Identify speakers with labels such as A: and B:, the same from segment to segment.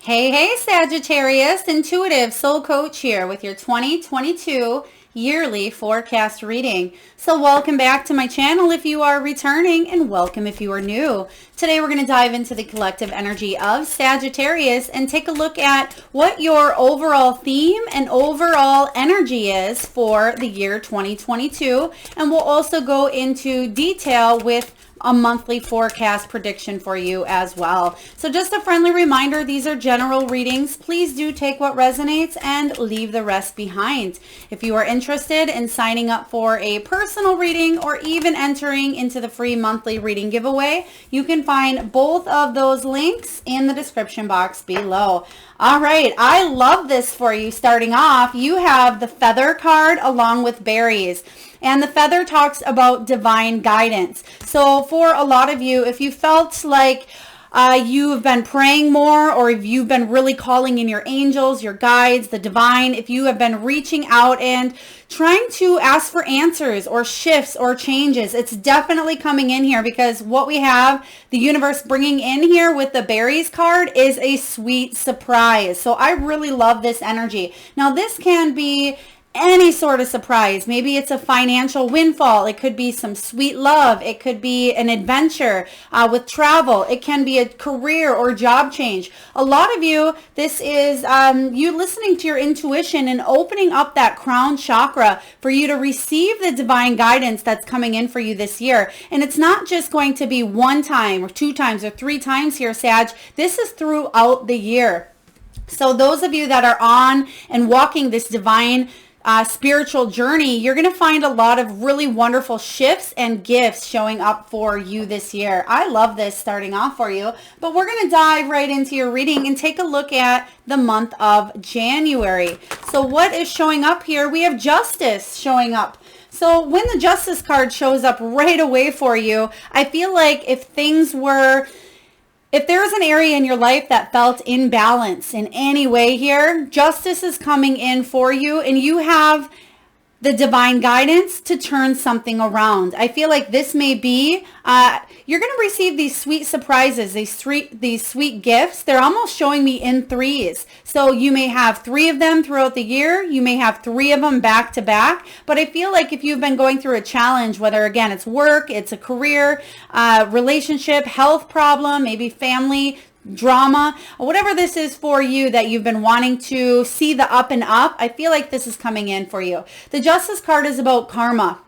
A: Hey, Sagittarius, Intuitive Soul Coach here with your 2022 yearly forecast reading. So welcome back to my channel if you are returning, and welcome if you are new. Today we're going to dive into the collective energy of Sagittarius and take a look at what your overall theme and overall energy is for the year 2022. And we'll also go into detail with a monthly forecast prediction for you as well. So just a friendly reminder, these are general readings. Please do take what resonates and leave the rest behind. If you are interested in signing up for a personal reading or even entering into the free monthly reading giveaway, you can find both of those links in the description box below. All right, I love this for you. Starting off, you have the Feather card along with berries. And the feather talks about divine guidance. So for a lot of you, if you felt like you've been praying more, or if you've been really calling in your angels, your guides, the divine, if you have been reaching out and trying to ask for answers or shifts or changes, it's definitely coming in here, because what we have, the universe bringing in here with the berries card, is a sweet surprise. So I really love this energy. Now this can be any sort of surprise. Maybe it's a financial windfall. It could be some sweet love. It could be an adventure with travel. It can be a career or job change. A lot of you, this is you listening to your intuition and opening up that crown chakra for you to receive the divine guidance that's coming in for you this year. And it's not just going to be one time or two times or three times here, Sag. This is throughout the year. So those of you that are on and walking this divine spiritual journey, you're going to find a lot of really wonderful shifts and gifts showing up for you this year. I love this starting off for you, but we're going to dive right into your reading and take a look at the month of January. So what is showing up here? We have Justice showing up. So when the Justice card shows up right away for you, I feel like if there's an area in your life that felt imbalance in any way here, justice is coming in for you, and you have the divine guidance to turn something around. I feel like this may be, you're going to receive these sweet surprises, these sweet gifts. They're almost showing me in threes. So you may have three of them throughout the year. You may have three of them back to back. But I feel like if you've been going through a challenge, whether again, it's work, it's a career, relationship, health problem, maybe family drama, whatever this is for you that you've been wanting to see the up and up, I feel like this is coming in for you. The Justice card is about karma.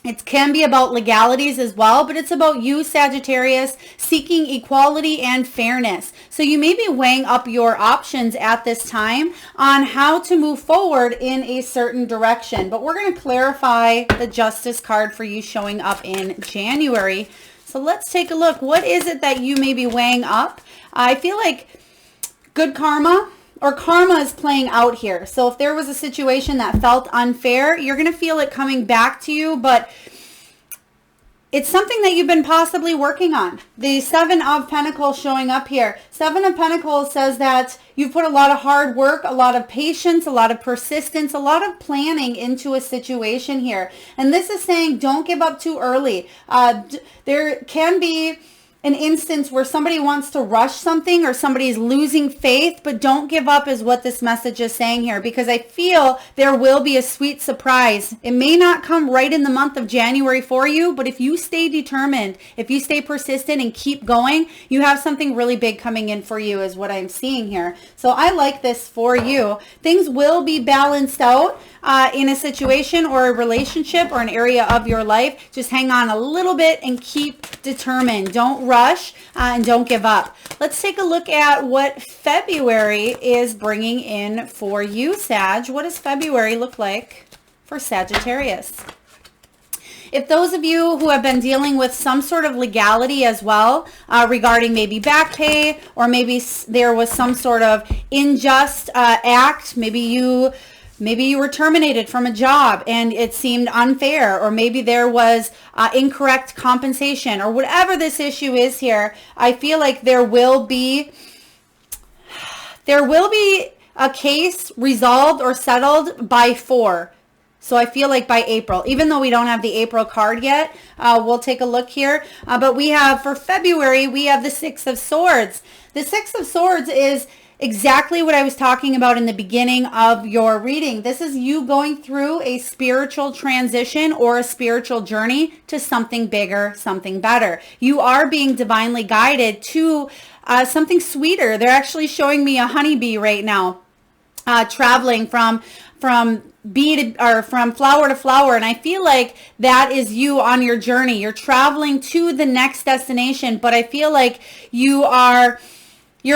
A: It can be about legalities as well, but it's about you, Sagittarius, seeking equality and fairness. So you may be weighing up your options at this time on how to move forward in a certain direction. But we're going to clarify the Justice card for you showing up in January. So let's take a look. What is it that you may be weighing up? I feel like good karma or karma is playing out here. So if there was a situation that felt unfair, you're going to feel it coming back to you, but it's something that you've been possibly working on. The Seven of Pentacles showing up here. Seven of Pentacles says that you've put a lot of hard work, a lot of patience, a lot of persistence, a lot of planning into a situation here. And this is saying don't give up too early. There can be an instance where somebody wants to rush something or somebody's losing faith, but don't give up is what this message is saying here, because I feel there will be a sweet surprise. It may not come right in the month of January for you, but if you stay determined, if you stay persistent and keep going, you have something really big coming in for you is what I'm seeing here. So I like this for you. Things will be balanced out in a situation or a relationship or an area of your life. Just hang on a little bit and keep determined. Don't rush and don't give up. Let's take a look at what February is bringing in for you, Sag. What does February look like for Sagittarius? If those of you who have been dealing with some sort of legality as well, regarding maybe back pay, or maybe there was some sort of unjust act, maybe you were terminated from a job and it seemed unfair, or maybe there was incorrect compensation, or whatever this issue is here, I feel like there will be a case resolved or settled by 4. So I feel like by April, even though we don't have the April card yet, we'll take a look here. But we have, for February, we have the Six of Swords. The Six of Swords is exactly what I was talking about in the beginning of your reading. This is you going through a spiritual transition or a spiritual journey to something bigger, something better. You are being divinely guided to something sweeter. They're actually showing me a honeybee right now, traveling from bee to, or from flower to flower, and I feel like that is you on your journey. You're traveling to the next destination, but I feel like you're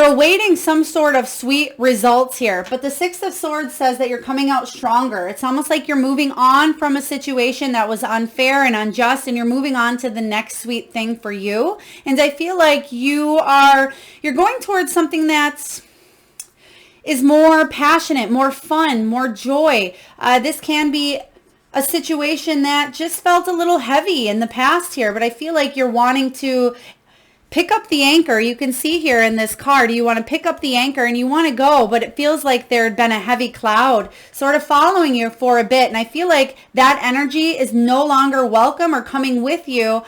A: awaiting some sort of sweet results here. But the Six of Swords says that you're coming out stronger. It's almost like you're moving on from a situation that was unfair and unjust, and you're moving on to the next sweet thing for you. And I feel like you're going towards something that's is more passionate, more fun, more joy. This can be a situation that just felt a little heavy in the past here, but I feel like you're wanting to pick up the anchor. You can see here in this card, you want to pick up the anchor and you want to go, but it feels like there had been a heavy cloud sort of following you for a bit. And I feel like that energy is no longer welcome or coming with you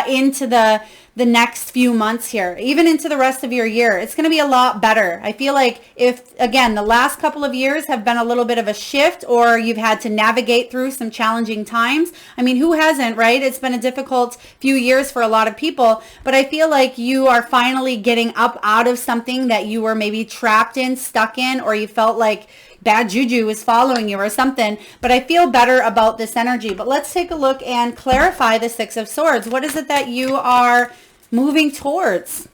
A: into the next few months here, even into the rest of your year. It's going to be a lot better. I feel like if, again, the last couple of years have been a little bit of a shift, or you've had to navigate through some challenging times. I mean, who hasn't, right? It's been a difficult few years for a lot of people, but I feel like you are finally getting up out of something that you were maybe trapped in, stuck in, or you felt like bad juju was following you or something. But I feel better about this energy. But let's take a look and clarify the Six of Swords. What is it that you are moving towards?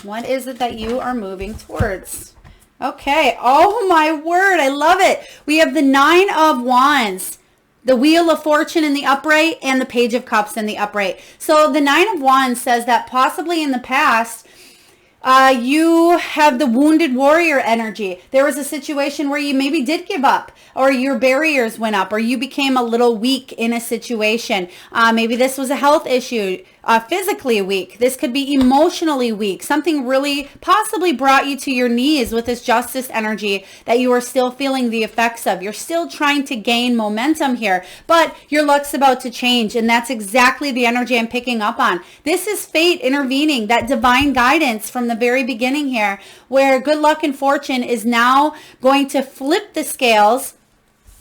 A: What is it that you are moving towards? Okay. Oh my word. I love it. We have the Nine of Wands, the Wheel of Fortune in the upright, and the Page of Cups in the upright. So the Nine of Wands says that possibly in the past, you have the wounded warrior energy. There was a situation where you maybe did give up, or your barriers went up, or you became a little weak in a situation. Maybe this was a health issue, physically weak. This could be emotionally weak. Something really possibly brought you to your knees with this Justice energy that you are still feeling the effects of. You're still trying to gain momentum here, but your luck's about to change, and that's exactly the energy I'm picking up on. This is fate intervening, that divine guidance from the very beginning here, where good luck and fortune is now going to flip the scales.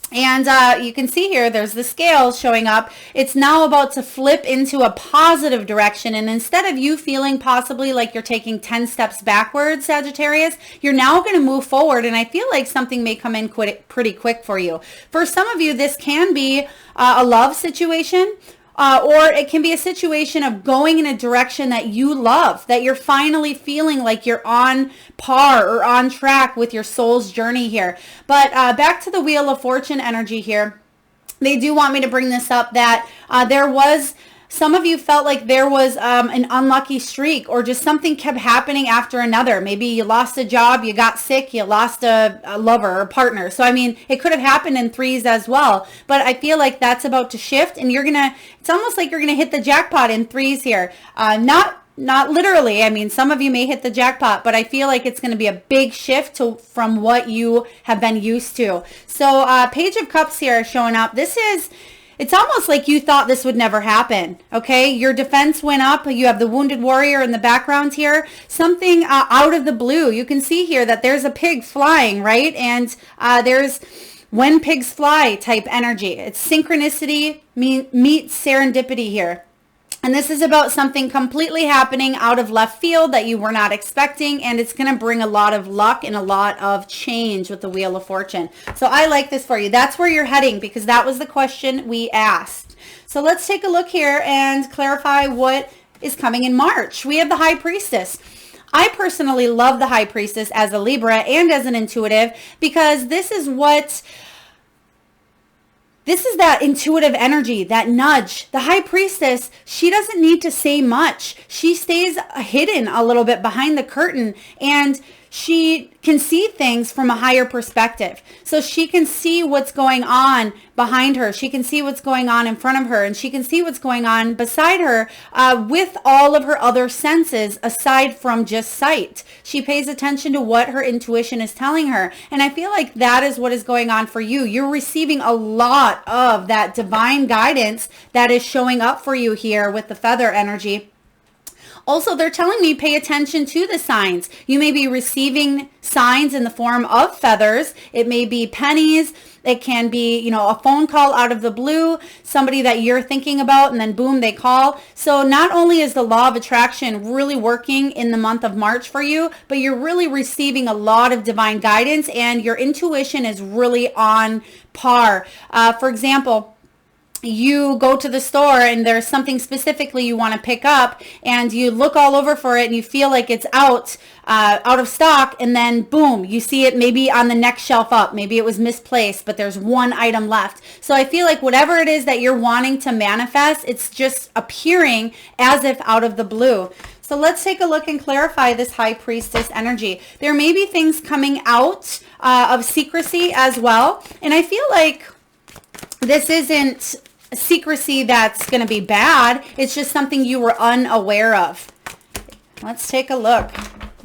A: And you can see here, there's the scales showing up. It's now about to flip into a positive direction. And instead of you feeling possibly like you're taking 10 steps backwards, Sagittarius, you're now going to move forward. And I feel like something may come in pretty quick for you. For some of you, this can be a love situation. Or it can be a situation of going in a direction that you love, that you're finally feeling like you're on par or on track with your soul's journey here. But back to the Wheel of Fortune energy here. They do want me to bring this up, that some of you felt like there was an unlucky streak, or just something kept happening after another. Maybe you lost a job, you got sick, you lost a lover or partner. So, I mean, it could have happened in threes as well. But I feel like that's about to shift, and it's almost like you're going to hit the jackpot in threes here. Not literally. I mean, some of you may hit the jackpot, but I feel like it's going to be a big shift from what you have been used to. So Page of Cups here showing up. It's almost like you thought this would never happen, okay? Your defense went up. You have the wounded warrior in the background here. Something out of the blue. You can see here that there's a pig flying, right? And there's when pigs fly type energy. It's synchronicity meets serendipity here. And this is about something completely happening out of left field that you were not expecting, and it's going to bring a lot of luck and a lot of change with the Wheel of Fortune. So I like this for you. That's where you're heading, because that was the question we asked. So let's take a look here and clarify what is coming in March. We have the High Priestess. I personally love the High Priestess as a Libra and as an intuitive, because this is that intuitive energy, that nudge. The High Priestess, she doesn't need to say much. She stays hidden a little bit behind the curtain, and she can see things from a higher perspective. So she can see what's going on behind her. She can see what's going on in front of her, and she can see what's going on beside her with all of her other senses aside from just sight. She pays attention to what her intuition is telling her. And I feel like that is what is going on for you. You're receiving a lot lot of that divine guidance that is showing up for you here with the feather energy. Also, they're telling me pay attention to the signs. You may be receiving signs in the form of feathers. It may be pennies. It can be, you know, a phone call out of the blue, somebody that you're thinking about, and then boom, they call. So not only is the law of attraction really working in the month of March for you, but you're really receiving a lot of divine guidance, and your intuition is really on par. For example, you go to the store and there's something specifically you want to pick up, and you look all over for it and you feel like it's out of stock, and then boom, you see it maybe on the next shelf up. Maybe it was misplaced, but there's one item left. So I feel like whatever it is that you're wanting to manifest, it's just appearing as if out of the blue. So let's take a look and clarify this High Priestess energy. There may be things coming out of secrecy as well, and I feel like this isn't secrecy that's going to be bad. It's just something you were unaware of. Let's take a look.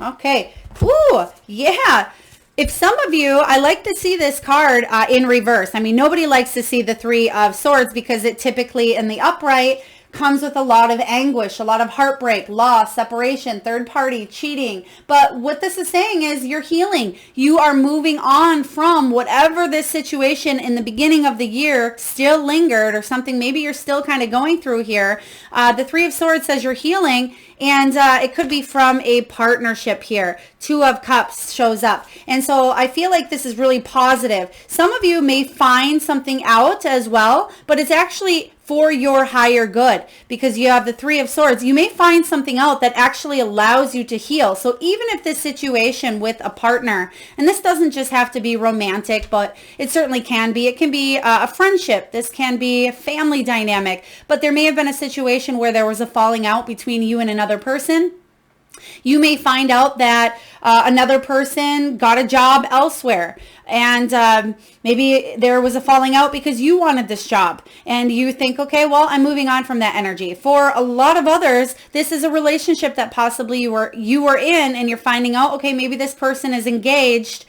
A: Okay. Ooh, yeah. If some of you, I like to see this card in reverse. I mean, nobody likes to see the Three of Swords because it typically in the upright comes with a lot of anguish, a lot of heartbreak, loss, separation, third party, cheating. But what this is saying is you're healing. You are moving on from whatever this situation in the beginning of the year still lingered, or something maybe you're still kind of going through here. The Three of Swords says you're healing, and it could be from a partnership here. Two of Cups shows up. And so I feel like this is really positive. Some of you may find something out as well, but it's actually for your higher good, because you have the Three of Swords. You may find something out that actually allows you to heal. So even if this situation with a partner, and this doesn't just have to be romantic, but it certainly can be. It can be a friendship. This can be a family dynamic, but there may have been a situation where there was a falling out between you and another person. You may find out that another person got a job elsewhere, and maybe there was a falling out because you wanted this job and you think, okay, well, I'm moving on from that energy. For a lot of others, this is a relationship that possibly you were in, and you're finding out, okay, maybe this person is engaged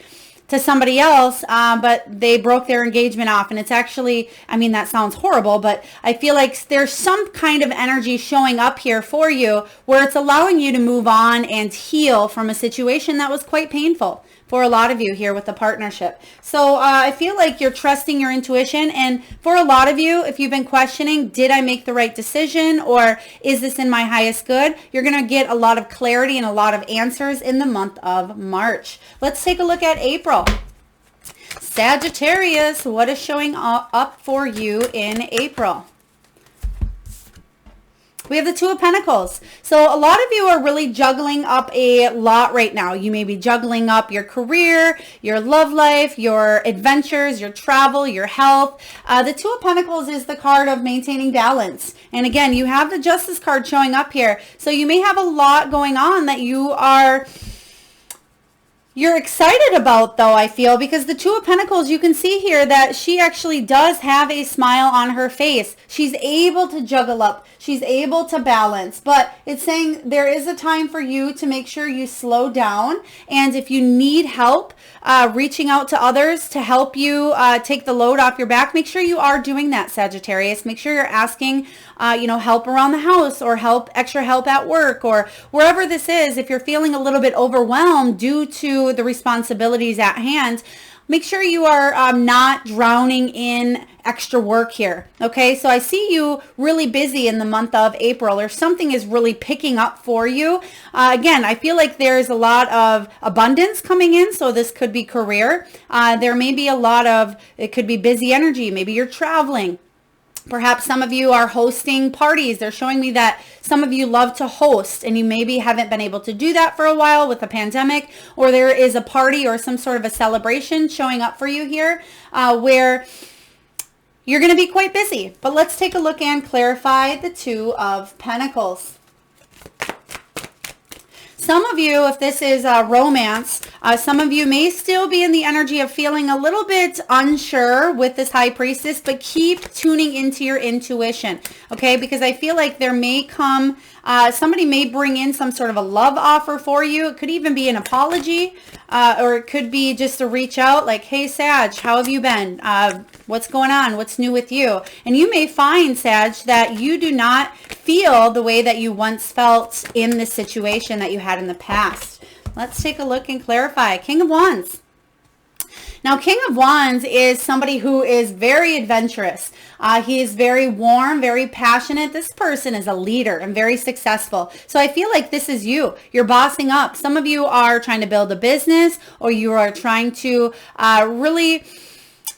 A: to somebody else, but they broke their engagement off. And it's actually, I mean, that sounds horrible, but I feel like there's some kind of energy showing up here for you where it's allowing you to move on and heal from a situation that was quite painful for a lot of you here with the partnership. So I feel like you're trusting your intuition. And for a lot of you, if you've been questioning, did I make the right decision, or is this in my highest good? You're going to get a lot of clarity and a lot of answers in the month of March. Let's take a look at April. Sagittarius, what is showing up for you in April? We have the Two of Pentacles. So a lot of you are really juggling up a lot right now. You may be juggling up your career, your love life, your adventures, your travel, your health. The Two of Pentacles is the card of maintaining balance. And again, you have the Justice card showing up here. So you may have a lot going on that you're excited about, though, I feel, because the Two of Pentacles, you can see here that she actually does have a smile on her face. She's able to juggle up. She's able to balance, but it's saying there is a time for you to make sure you slow down. And if you need help reaching out to others to help you take the load off your back, make sure you are doing that, Sagittarius. Make sure you're asking help around the house, or extra help at work, or wherever this is. If you're feeling a little bit overwhelmed due to the responsibilities at hand, make sure you are not drowning in extra work here. Okay, so I see you really busy in the month of April, or something is really picking up for you. Again, I feel like there's a lot of abundance coming in, so this could be career. There may be it could be busy energy. Maybe you're traveling. Perhaps some of you are hosting parties. They're showing me that some of you love to host, and you maybe haven't been able to do that for a while with the pandemic, or there is a party or some sort of a celebration showing up for you here where you're going to be quite busy. But let's take a look and clarify the Two of Pentacles. Some of you, if this is romance, some of you may still be in the energy of feeling a little bit unsure with this High Priestess, but keep tuning into your intuition, okay? Because I feel like there may come, somebody may bring in some sort of a love offer for you. It could even be an apology, or it could be just a reach out like, hey, Sag, how have you been? What's going on? What's new with you? And you may find, Sag, that you do not feel the way that you once felt in the situation that you had in the past. Let's take a look and clarify. King of Wands. Now, King of Wands is somebody who is very adventurous. He is very warm, very passionate. This person is a leader and very successful. So I feel like this is you. You're bossing up. Some of you are trying to build a business, or you are trying to really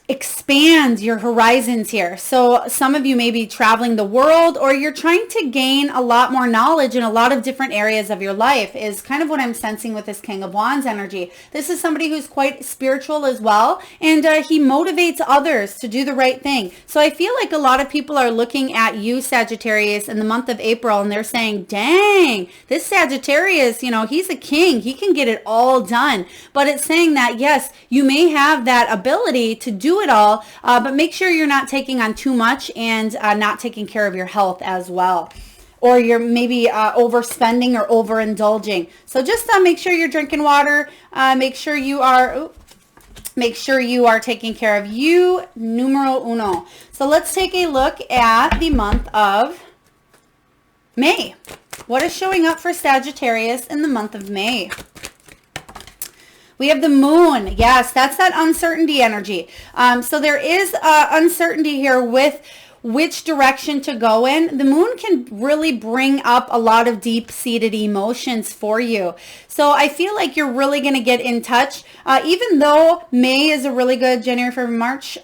A: expand your horizons here. So some of you may be traveling the world, or you're trying to gain a lot more knowledge in a lot of different areas of your life, is kind of what I'm sensing with this King of Wands energy. This is somebody who's quite spiritual as well, and he motivates others to do the right thing. So I feel like a lot of people are looking at you, Sagittarius, in the month of April, and they're saying, dang, this Sagittarius, you know, he's a king. He can get it all done. But it's saying that, yes, you may have that ability to do it all, but make sure you're not taking on too much and not taking care of your health as well, or you're maybe overspending or overindulging. So just make sure you're drinking water. Make sure you are taking care of you, numero uno. So let's take a look at the month of May. What is showing up for Sagittarius in the month of May? We have the moon. Yes, that's that uncertainty energy. So there is uncertainty here with which direction to go in. The moon can really bring up a lot of deep-seated emotions for you. So I feel like you're really going to get in touch. Even though May is a really good, January, February, March,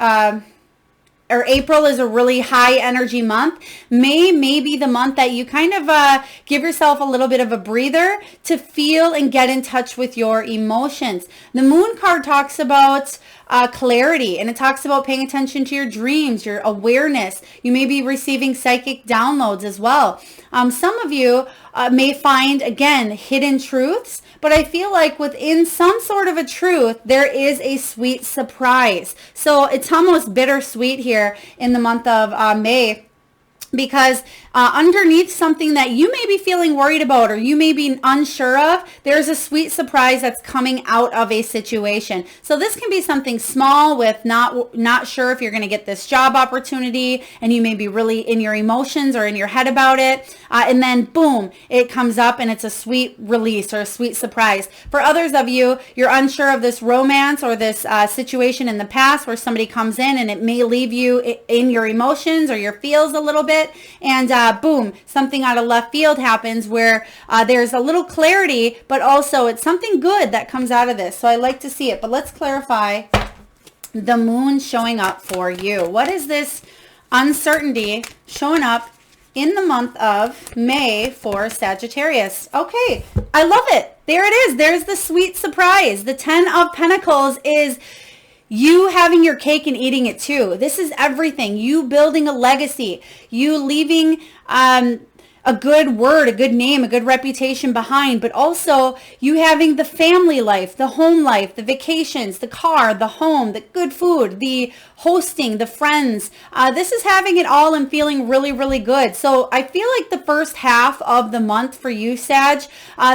A: or April is a really high energy month. May be the month that you kind of give yourself a little bit of a breather to feel and get in touch with your emotions. The moon card talks about clarity, and it talks about paying attention to your dreams, your awareness. You may be receiving psychic downloads as well. Some of you may find, again, hidden truths, but I feel like within some sort of a truth, there is a sweet surprise. So it's almost bittersweet here in the month of May, because underneath something that you may be feeling worried about or you may be unsure of, there's a sweet surprise that's coming out of a situation. So this can be something small with not sure if you're going to get this job opportunity, and you may be really in your emotions or in your head about it. And then boom, it comes up and it's a sweet release or a sweet surprise. For others of you, you're unsure of this romance or this situation in the past where somebody comes in and it may leave you in your emotions or your feels a little bit. And boom, something out of left field happens where there's a little clarity, but also it's something good that comes out of this. So I like to see it. But let's clarify the moon showing up for you. What is this uncertainty showing up in the month of May for Sagittarius? Okay, I love it. There it is. There's the sweet surprise. The 10 of Pentacles is you having your cake and eating it too. This is everything. You building a legacy. You leaving a good word, a good name, a good reputation behind, but also you having the family life, the home life, the vacations, the car, the home, the good food, the hosting, the friends. This is having it all and feeling really, really good. So I feel like the first half of the month for you, Sag,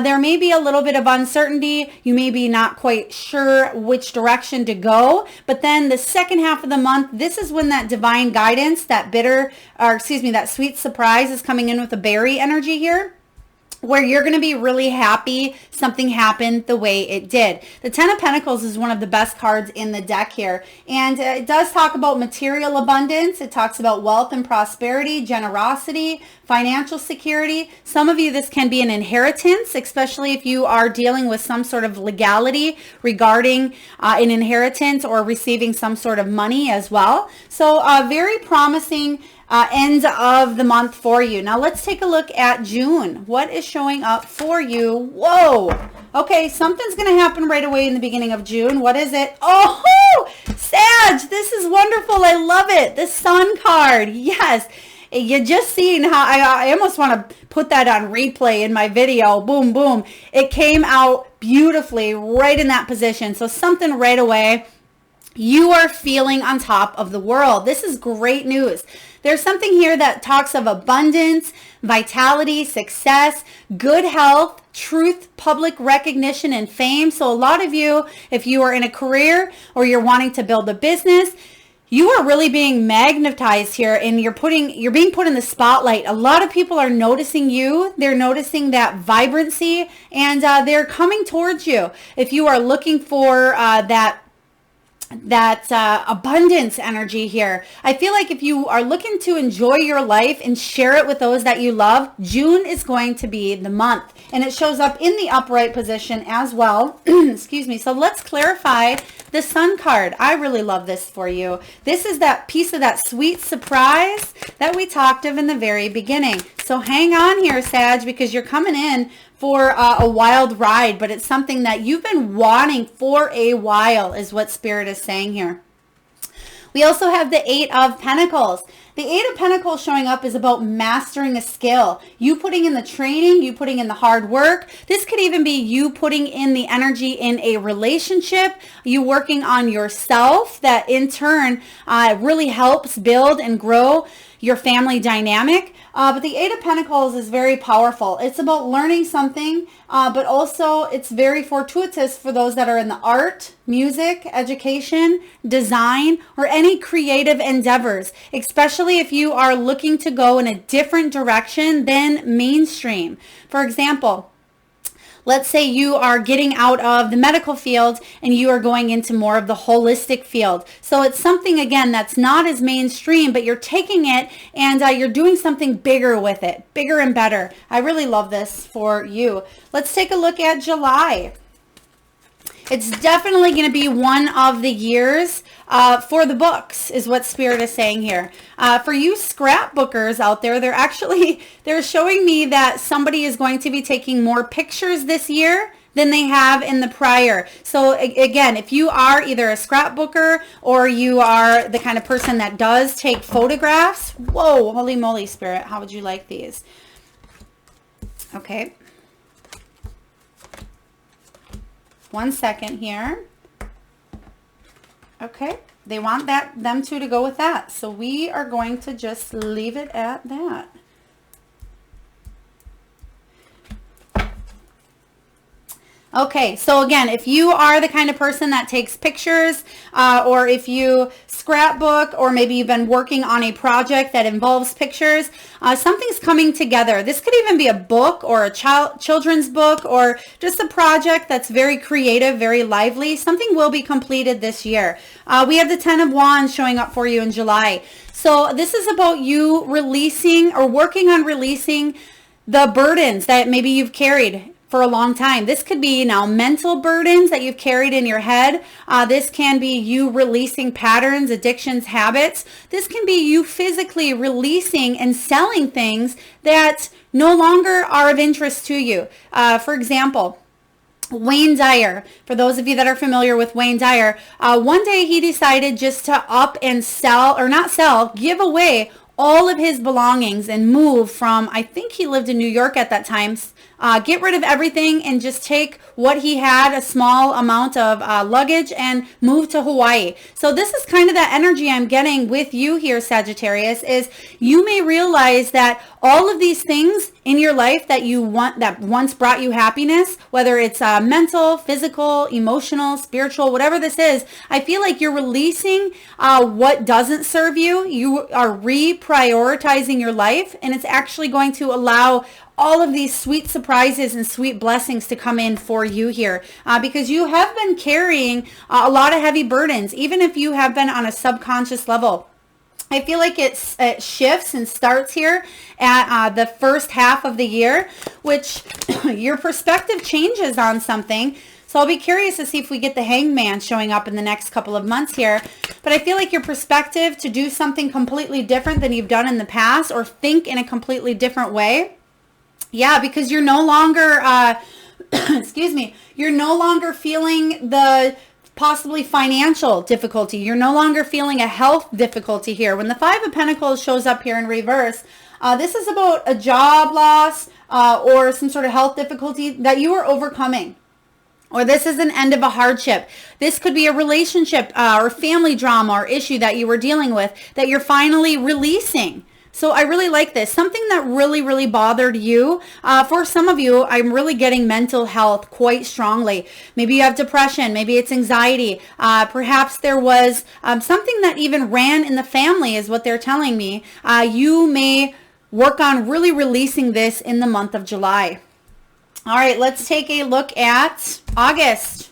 A: there may be a little bit of uncertainty. You may be not quite sure which direction to go, but then the second half of the month, this is when that divine guidance, that that sweet surprise is coming in with a berry energy here, where you're going to be really happy something happened the way it did. The 10 of Pentacles is one of the best cards in the deck here. And it does talk about material abundance. It talks about wealth and prosperity, generosity, financial security. Some of you, this can be an inheritance, especially if you are dealing with some sort of legality regarding an inheritance or receiving some sort of money as well. So very promising end of the month for you. Now let's take a look at June. What is showing up for you? Whoa. Okay, something's going to happen right away in the beginning of June. What is it? Oh, Sag, this is wonderful. I love it. The Sun card. Yes. You just seen how I almost want to put that on replay in my video. Boom, boom. It came out beautifully right in that position. So something right away. You are feeling on top of the world. This is great news. There's something here that talks of abundance, vitality, success, good health, truth, public recognition, and fame. So a lot of you, if you are in a career or you're wanting to build a business, you are really being magnetized here, and you're being put in the spotlight. A lot of people are noticing you. They're noticing that vibrancy, and they're coming towards you. If you are looking for that abundance energy here. I feel like if you are looking to enjoy your life and share it with those that you love, June is going to be the month. And it shows up in the upright position as well. Excuse me. So let's clarify the Sun card. I really love this for you. This is that piece of that sweet surprise that we talked of in the very beginning. So hang on here, Sag, because you're coming in for a wild ride, but it's something that you've been wanting for a while is what Spirit is saying here. We also have the Eight of Pentacles. The Eight of Pentacles showing up is about mastering a skill. You putting in the training, you putting in the hard work. This could even be you putting in the energy in a relationship, you working on yourself that in turn really helps build and grow your family dynamic. But the Eight of Pentacles is very powerful. It's about learning something, but also it's very fortuitous for those that are in the art, music, education, design, or any creative endeavors, especially if you are looking to go in a different direction than mainstream. For example, let's say you are getting out of the medical field and you are going into more of the holistic field. So it's something, again, that's not as mainstream, but you're taking it and you're doing something bigger with it, bigger and better. I really love this for you. Let's take a look at July. It's definitely going to be one of the years for the books, is what Spirit is saying here. For you scrapbookers out there, they're showing me that somebody is going to be taking more pictures this year than they have in the prior. So again, if you are either a scrapbooker or you are the kind of person that does take photographs, whoa, holy moly, Spirit, how would you like these? Okay. 1 second here. Okay, they want them two to go with that. So we are going to just leave it at that. Okay, so again, if you are the kind of person that takes pictures or if you scrapbook or maybe you've been working on a project that involves pictures, something's coming together. This could even be a book or a children's book or just a project that's very creative, very lively. Something will be completed this year. We have the 10 of Wands showing up for you in July. So this is about you releasing or working on releasing the burdens that maybe you've carried for a long time. This could be now mental burdens that you've carried in your head. This can be you releasing patterns, addictions, habits. This can be you physically releasing and selling things that no longer are of interest to you. For example, Wayne Dyer, for those of you that are familiar with Wayne Dyer, one day he decided just to up and sell, or not sell, give away all of his belongings and move from, I think he lived in New York at that time, get rid of everything and just take what he had, a small amount of luggage, and move to Hawaii. So this is kind of that energy I'm getting with you here, Sagittarius, is you may realize that all of these things in your life that you want, that once brought you happiness, whether it's mental, physical, emotional, spiritual, whatever this is, I feel like you're releasing what doesn't serve you. You are reprioritizing your life, and it's actually going to allow all of these sweet surprises and sweet blessings to come in for you here because you have been carrying a lot of heavy burdens, even if you have been on a subconscious level. I feel like it shifts and starts here at the first half of the year, which your perspective changes on something. So I'll be curious to see if we get the Hangman showing up in the next couple of months here. But I feel like your perspective to do something completely different than you've done in the past or think in a completely different way. Yeah, because you're no longer, excuse me, you're no longer feeling the possibly financial difficulty. You're no longer feeling a health difficulty here. When the Five of Pentacles shows up here in reverse, this is about a job loss or some sort of health difficulty that you are overcoming. Or this is an end of a hardship. This could be a relationship or family drama or issue that you were dealing with that you're finally releasing. So I really like this. Something that really, really bothered you. For some of you, I'm really getting mental health quite strongly. Maybe you have depression. Maybe it's anxiety. Perhaps there was something that even ran in the family is what they're telling me. You may work on really releasing this in the month of July. All right, let's take a look at August.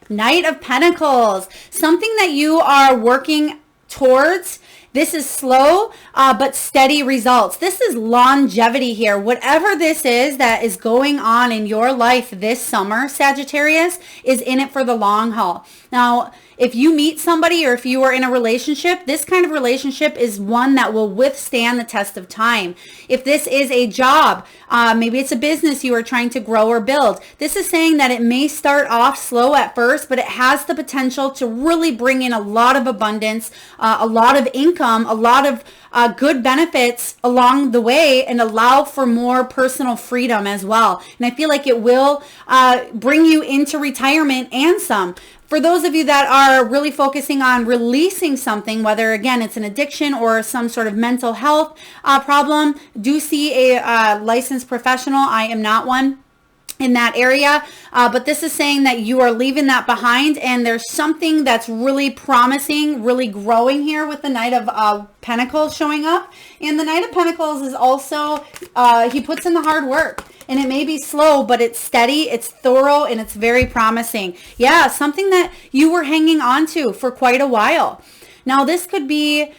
A: Knight of Pentacles. Something that you are working towards. This is slow, but steady results. This is longevity here. Whatever this is that is going on in your life this summer, Sagittarius, is in it for the long haul. Now, if you meet somebody or if you are in a relationship, this kind of relationship is one that will withstand the test of time. If this is a job, maybe it's a business you are trying to grow or build. This is saying that it may start off slow at first, but it has the potential to really bring in a lot of abundance, a lot of income, a lot of good benefits along the way, and allow for more personal freedom as well. And I feel like it will bring you into retirement and some. For those of you that are really focusing on releasing something, whether again it's an addiction or some sort of mental health problem, do see a licensed professional. I am not one in that area, but this is saying that you are leaving that behind, and there's something that's really promising, really growing here with the Knight of Pentacles showing up. And the Knight of Pentacles is also, he puts in the hard work. And it may be slow, but it's steady, it's thorough, and it's very promising. Yeah, something that you were hanging on to for quite a while. Now, this could be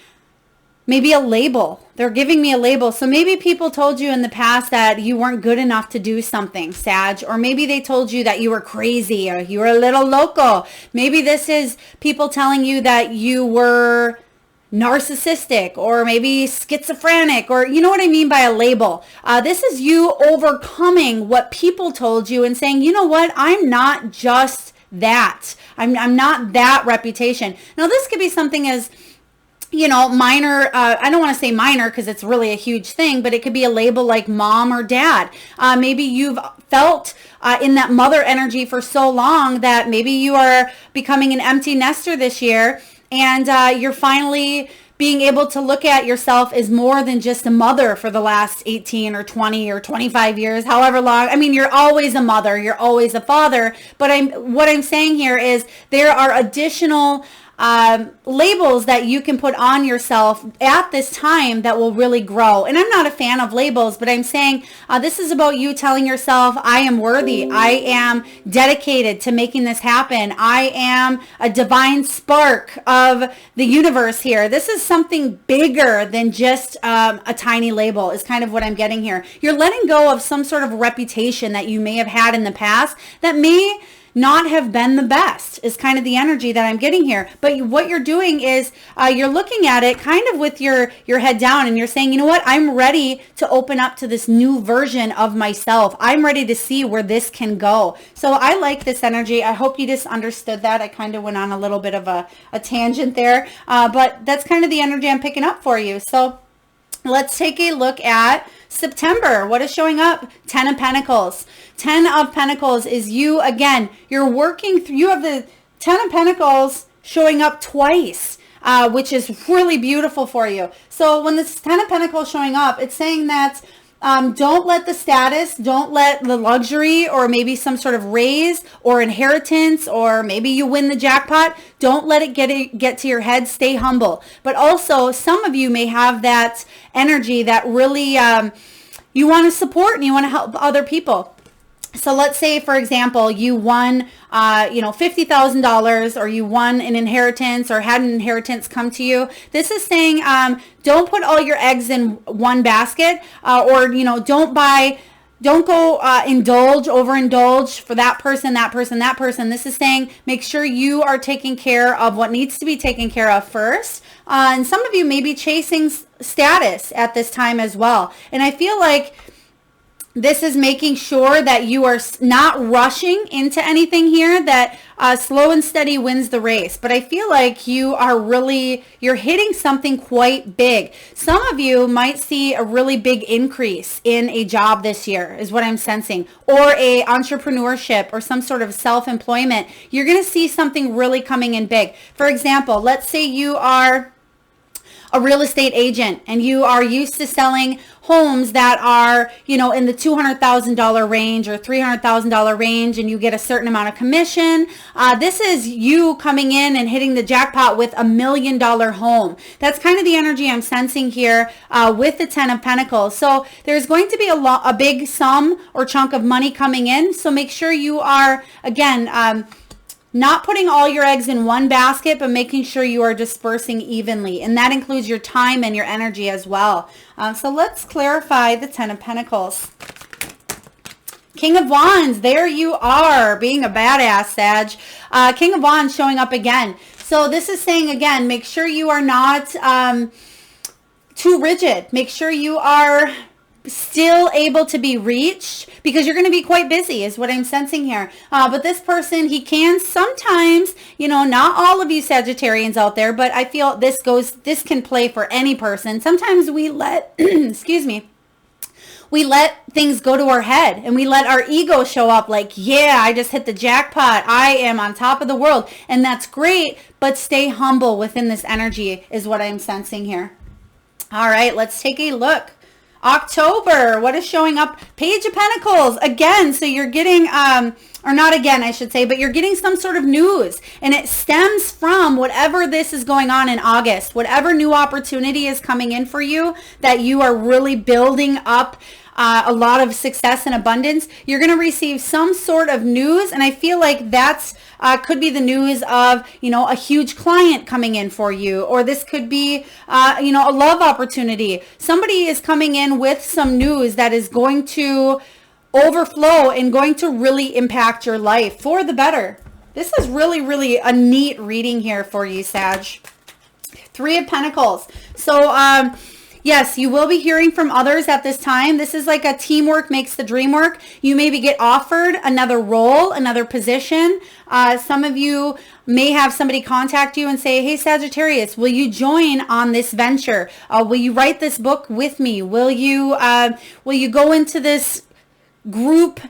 A: maybe a label. They're giving me a label. So maybe people told you in the past that you weren't good enough to do something, Sag. Or maybe they told you that you were crazy or you were a little loco. Maybe this is people telling you that you were narcissistic or maybe schizophrenic, or you know what I mean by a label. This is you overcoming what people told you and saying, you know what, I'm not just that. I'm not that reputation. Now this could be something as, you know, minor, I don't want to say minor because it's really a huge thing, but it could be a label like mom or dad. Maybe you've felt in that mother energy for so long that maybe you are becoming an empty nester this year, and you're finally being able to look at yourself as more than just a mother for the last 18 or 20 or 25 years, however long. I mean, you're always a mother, you're always a father, but what I'm saying here is there are additional labels that you can put on yourself at this time that will really grow. And I'm not a fan of labels, but I'm saying this is about you telling yourself, I am worthy. I am dedicated to making this happen. I am a divine spark of the universe here. This is something bigger than just a tiny label is kind of what I'm getting here. You're letting go of some sort of reputation that you may have had in the past that may not have been the best is kind of the energy that I'm getting here. But what you're doing is you're looking at it kind of with your head down, and you're saying, you know what, I'm ready to open up to this new version of myself. I'm ready to see where this can go. So I like this energy. I hope you just understood that. I kind of went on a little bit of a tangent there, but that's kind of the energy I'm picking up for you. So let's take a look at September. What is showing up? 10 of Pentacles. 10 of Pentacles is you, again, you're working through, you have the 10 of Pentacles showing up twice, which is really beautiful for you. So when this 10 of Pentacles showing up, it's saying that don't let the status, don't let the luxury or maybe some sort of raise or inheritance, or maybe you win the jackpot, don't let it get to your head. Stay humble. But also some of you may have that energy that really you want to support and you want to help other people. So let's say, for example, you won, $50,000, or you won an inheritance or had an inheritance come to you. This is saying, don't put all your eggs in one basket, or, don't go overindulge for that person. This is saying, make sure you are taking care of what needs to be taken care of first. And some of you may be chasing status at this time as well. And I feel like this is making sure that you are not rushing into anything here, that slow and steady wins the race. But I feel like you're hitting something quite big. Some of you might see a really big increase in a job this year is what I'm sensing, or a entrepreneurship or some sort of self-employment. You're going to see something really coming in big. For example, let's say you are a real estate agent and you are used to selling homes that are, in the $200,000 range or $300,000 range, and you get a certain amount of commission. This is you coming in and hitting the jackpot with $1 million home. That's kind of the energy I'm sensing here with the 10 of Pentacles. So there's going to be a big sum or chunk of money coming in. So make sure you are, again, not putting all your eggs in one basket, but making sure you are dispersing evenly. And that includes your time and your energy as well. So let's clarify the 10 of Pentacles. King of Wands, there you are, being a badass, Sag. King of Wands showing up again. So this is saying, again, make sure you are not too rigid. Make sure you are still able to be reached, because you're going to be quite busy is what I'm sensing here. But this person, he can sometimes, not all of you Sagittarians out there, but I feel this can play for any person. Sometimes we let, excuse me, we let things go to our head and we let our ego show up like, yeah, I just hit the jackpot. I am on top of the world. And that's great, but stay humble within this energy is what I'm sensing here. All right, let's take a look. October, what is showing up? Page of Pentacles again. So you're getting, or not again, I should say, but you're getting some sort of news, and it stems from whatever this is going on in August, whatever new opportunity is coming in for you that you are really building up a lot of success and abundance. You're going to receive some sort of news, and I feel like that's could be the news of, a huge client coming in for you, or this could be, a love opportunity. Somebody is coming in with some news that is going to overflow and going to really impact your life for the better. This is really, really a neat reading here for you, Sag. 3 of Pentacles. So, yes, you will be hearing from others at this time. This is like a teamwork makes the dream work. You maybe get offered another role, another position. Some of you may have somebody contact you and say, hey, Sagittarius, will you join on this venture? Will you write this book with me? Will you go into this group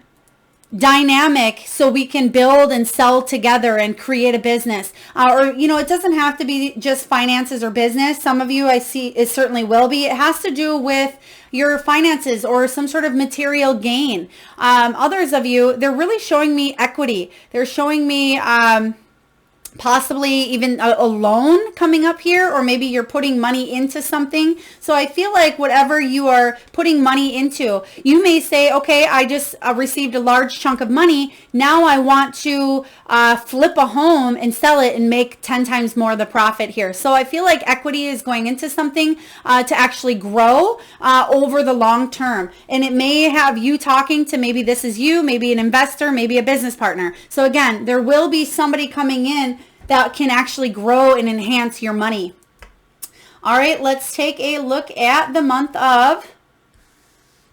A: dynamic so we can build and sell together and create a business? It doesn't have to be just finances or business. Some of you I see it certainly will be. It has to do with your finances or some sort of material gain. Others of you, they're really showing me equity. They're showing me possibly even a loan coming up here, or maybe you're putting money into something. So I feel like whatever you are putting money into, you may say, okay, I just received a large chunk of money. Now I want to flip a home and sell it and make 10 times more of the profit here. So I feel like equity is going into something to actually grow over the long term. And it may have you talking to, maybe this is you, maybe an investor, maybe a business partner. So again, there will be somebody coming in that can actually grow and enhance your money. All right, let's take a look at the month of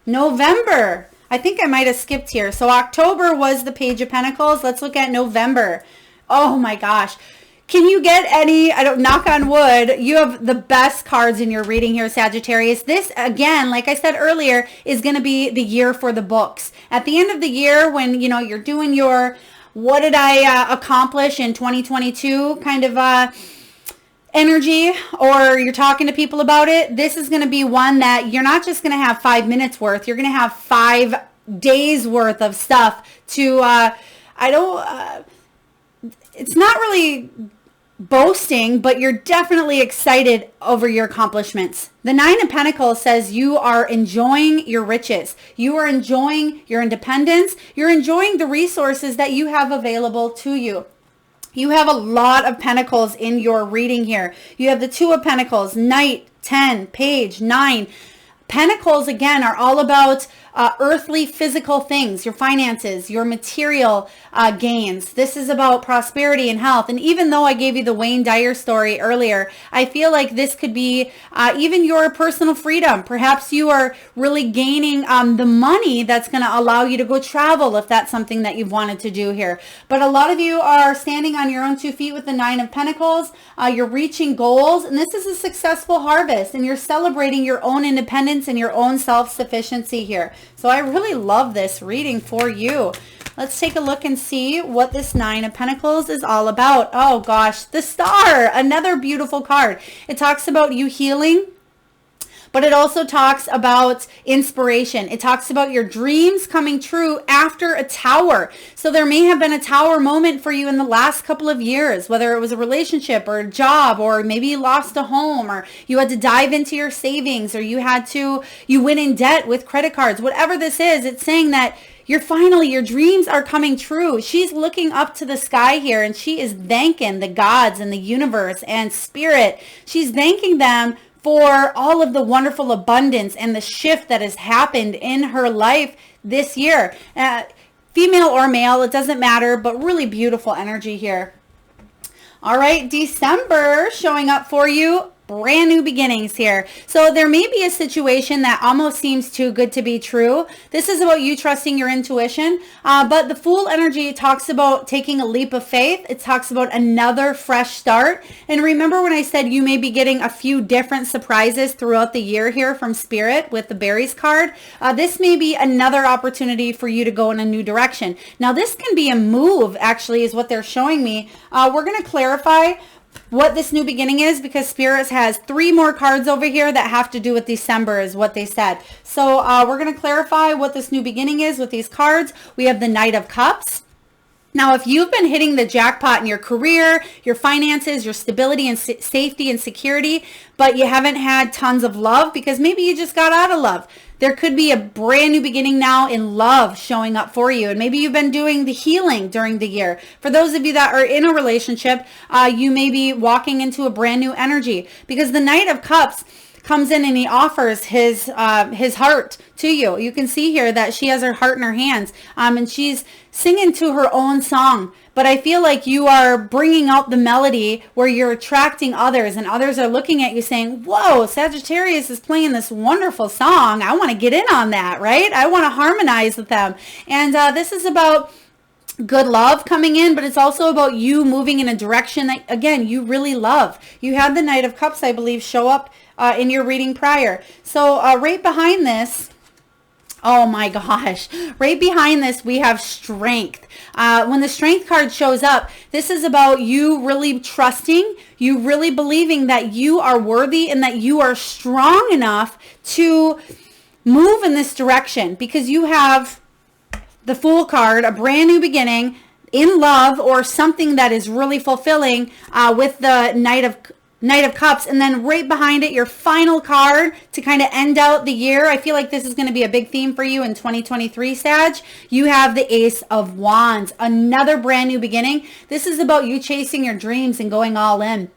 A: November. I think I might have skipped here. So October was the Page of Pentacles. Let's look at November. Oh my gosh. Can you get any, knock on wood, you have the best cards in your reading here, Sagittarius. This, again, like I said earlier, is going to be the year for the books. At the end of the year, when, you're doing your what did I accomplish in 2022 kind of energy, or you're talking to people about it, this is going to be one that you're not just going to have 5 minutes worth. You're going to have 5 days worth of stuff to, it's not really boasting, but you're definitely excited over your accomplishments. The 9 of Pentacles says you are enjoying your riches. You are enjoying your independence. You're enjoying the resources that you have available to you. You have a lot of Pentacles in your reading here. You have the 2 of Pentacles, Knight, 10, Page, 9. Pentacles, again, are all about earthly physical things, your finances, your material gains. This is about prosperity and health. And even though I gave you the Wayne Dyer story earlier, I feel like this could be even your personal freedom. Perhaps you are really gaining the money that's going to allow you to go travel if that's something that you've wanted to do here. But a lot of you are standing on your own 2 feet with the Nine of Pentacles. You're reaching goals, and this is a successful harvest, and you're celebrating your own independence and your own self-sufficiency here. So I really love this reading for you. Let's take a look and see what this Nine of Pentacles is all about. Oh gosh, the Star, another beautiful card. It talks about you healing, but it also talks about inspiration. It talks about your dreams coming true after a tower. So there may have been a tower moment for you in the last couple of years, whether it was a relationship or a job, or maybe you lost a home, or you had to dive into your savings, or you went in debt with credit cards. Whatever this is, it's saying that your dreams are coming true. She's looking up to the sky here, and she is thanking the gods and the universe and spirit. She's thanking them for all of the wonderful abundance and the shift that has happened in her life this year. Female or male, it doesn't matter, but really beautiful energy here. All right, December showing up for you. Brand new beginnings here. So there may be a situation that almost seems too good to be true. This is about you trusting your intuition. But the Fool energy talks about taking a leap of faith. It talks about another fresh start. And remember when I said you may be getting a few different surprises throughout the year here from Spirit with the Berries card? This may be another opportunity for you to go in a new direction. Now this can be a move, actually, is what they're showing me. We're going to clarify what this new beginning is, because Spirits has 3 more cards over here that have to do with December, is what they said. So we're going to clarify what this new beginning is with these cards. We have the Knight of Cups. Now, if you've been hitting the jackpot in your career, your finances, your stability and safety and security, but you haven't had tons of love because maybe you just got out of love, there could be a brand new beginning now in love showing up for you. And maybe you've been doing the healing during the year. For those of you that are in a relationship, you may be walking into a brand new energy, because the Knight of Cups comes in and he offers his heart to you. You can see here that she has her heart in her hands, and she's singing to her own song. But I feel like you are bringing out the melody where you're attracting others, and others are looking at you saying, whoa, Sagittarius is playing this wonderful song. I want to get in on that, right? I want to harmonize with them. And this is about good love coming in, but it's also about you moving in a direction that, again, you really love. You had the Knight of Cups, I believe, show up in your reading prior. So right behind this, oh my gosh, right behind this, we have Strength. When the Strength card shows up, this is about you really trusting, you really believing that you are worthy and that you are strong enough to move in this direction, because you have the Fool card, a brand new beginning in love or something that is really fulfilling with the Knight of Cups, and then right behind it, your final card to kind of end out the year. I feel like this is going to be a big theme for you in 2023, Sag. You have the Ace of Wands, another brand new beginning. This is about you chasing your dreams and going all in.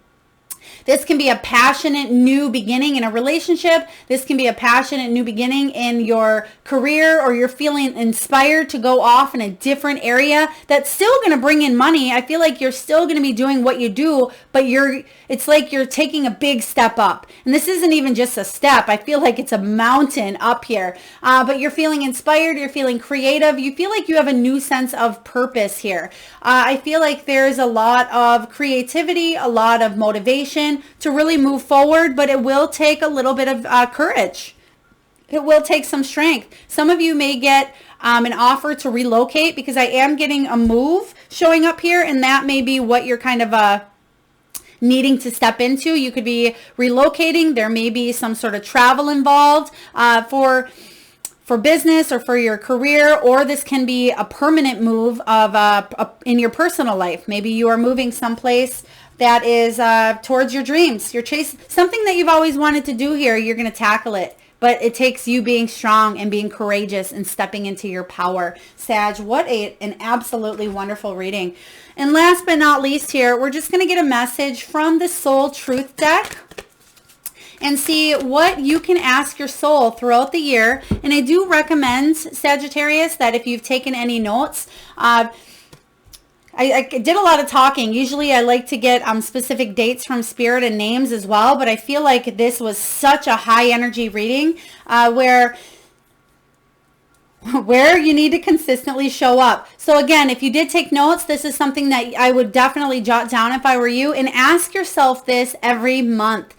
A: This can be a passionate new beginning in a relationship. This can be a passionate new beginning in your career, or you're feeling inspired to go off in a different area that's still going to bring in money. I feel like you're still going to be doing what you do, but it's like you're taking a big step up. And this isn't even just a step. I feel like it's a mountain up here. But you're feeling inspired. You're feeling creative. You feel like you have a new sense of purpose here. I feel like there's a lot of creativity, a lot of motivation to really move forward, but it will take a little bit of courage. It will take some strength. Some of you may get an offer to relocate, because I am getting a move showing up here, and that may be what you're kind of needing to step into. You could be relocating. There may be some sort of travel involved for business or for your career, or this can be a permanent move of in your personal life. Maybe you are moving someplace that is towards your dreams. You're chasing something that you've always wanted to do here. You're going to tackle it, but it takes you being strong and being courageous and stepping into your power. Sag, what an absolutely wonderful reading. And last but not least here, we're just going to get a message from the Soul Truth deck. and see what you can ask your soul throughout the year. And I do recommend, Sagittarius, that if you've taken any notes, I did a lot of talking. Usually I like to get specific dates from Spirit and names as well, but I feel like this was such a high energy reading where you need to consistently show up. So again, if you did take notes, this is something that I would definitely jot down if I were you, and ask yourself this every month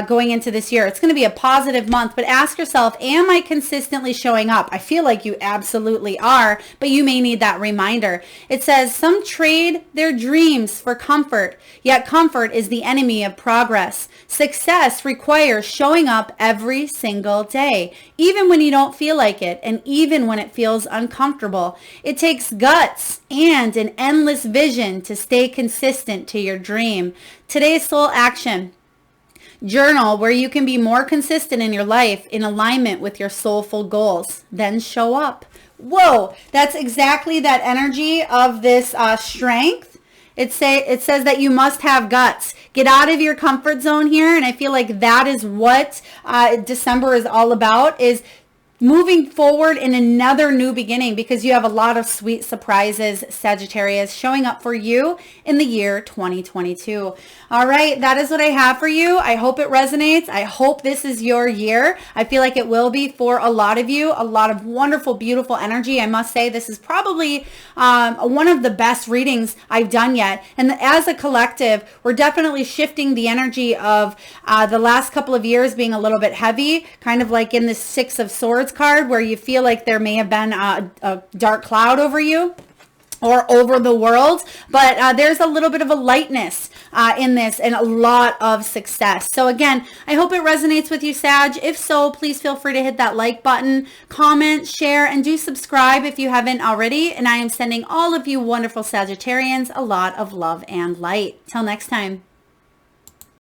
A: going into this year. It's going to be a positive month, but ask yourself, am I consistently showing up? I feel like you absolutely are, but you may need that reminder. It says, some trade their dreams for comfort, yet comfort is the enemy of progress. Success requires showing up every single day, even when you don't feel like it, and even when it feels uncomfortable. It takes guts and an endless vision to stay consistent to your dream. Today's soul action: journal where you can be more consistent in your life in alignment with your soulful goals. Then show up. Whoa, that's exactly that energy of this strength. It says that you must have guts. Get out of your comfort zone here. And I feel like that is what December is all about, is moving forward in another new beginning, because you have a lot of sweet surprises, Sagittarius, showing up for you in the year 2022. All right, that is what I have for you. I hope it resonates. I hope this is your year. I feel like it will be for a lot of you. A lot of wonderful, beautiful energy. I must say this is probably one of the best readings I've done yet. And as a collective, we're definitely shifting the energy of the last couple of years being a little bit heavy, kind of like in the Six of Swords card, where you feel like there may have been a dark cloud over you or over the world, but there's a little bit of a lightness in this and a lot of success. So again, I hope it resonates with you, Sag. If so, please feel free to hit that like button, comment, share, and do subscribe if you haven't already. And I am sending all of you wonderful Sagittarians a lot of love and light. Till next time.